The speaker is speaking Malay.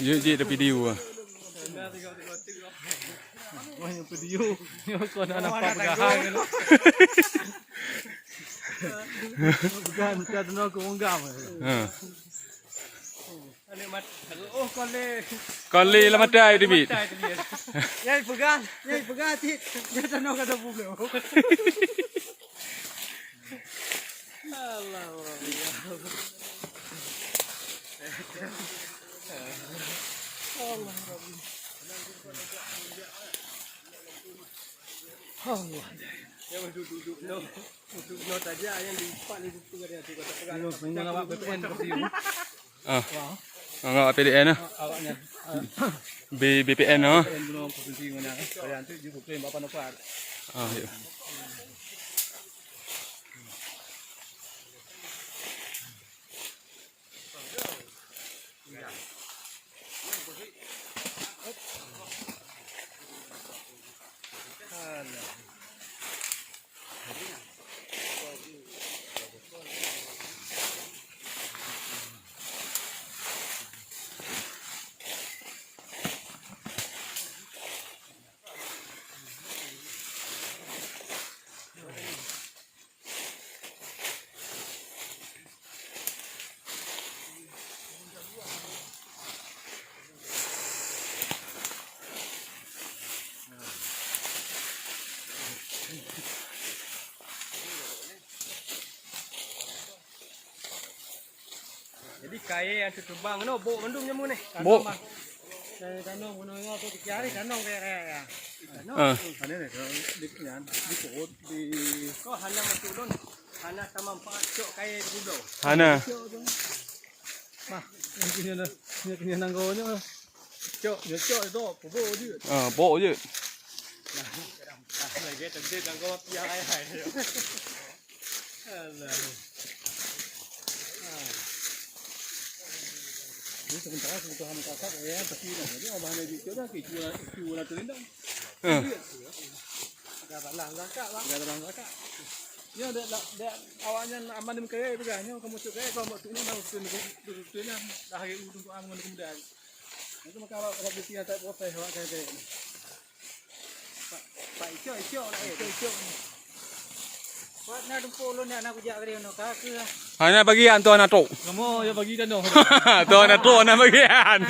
Je tapi dia. Wah, yang video. Yang kau nak nampak pegahan kan. Bukan nak kau enggam. Ha. Ani mat. Oh, Kali lah mata dia bit. Yai pegang tik. Dia tak nak kata bukan. Allah. Allah Rabbi. Allah. Yang duduk no saja yang di depan itu dia tu kata pegang. Memang awak PPN seperti itu. Ah. Enggak PDN ah. Awaknya. BPN ah. PPN belum provinsi mana. Kalian tu juga klaim apa nak. Ah, ya. Jadi kaya yang terbang no bok mendum jamu ni. Bok. Tanong kuno yo tu dikiari tanong kaya. Ah. Ane ni di kan di kot di ko hana matulon. Hana sama empat cok kaya di kudo. Hana. Mah, ini nanggonya. Cok, ya cok itu bobo je. Ah, bok je. Lagi tadi nanggo yang ai. Allah. Ini sementara kebutuhan kakak ya pasti jadi obahan di situ dah kicu nak terindam. Ada balang kakak bang. Ada balang kakak. Ya ada awalnya aman dem kaya beganya kamu cuk kaya kau waktu ini dah tuan dah hari untuk aman kemudian. Itu maka kalau besi tak boleh awak kaya. Pak ijo nak ijo. Buat nak dumpul ni anak kujak dia nak ke. Hanya bagian tuan atuk. Kamu ya bagi dan no. Tuan atuk nak bagian.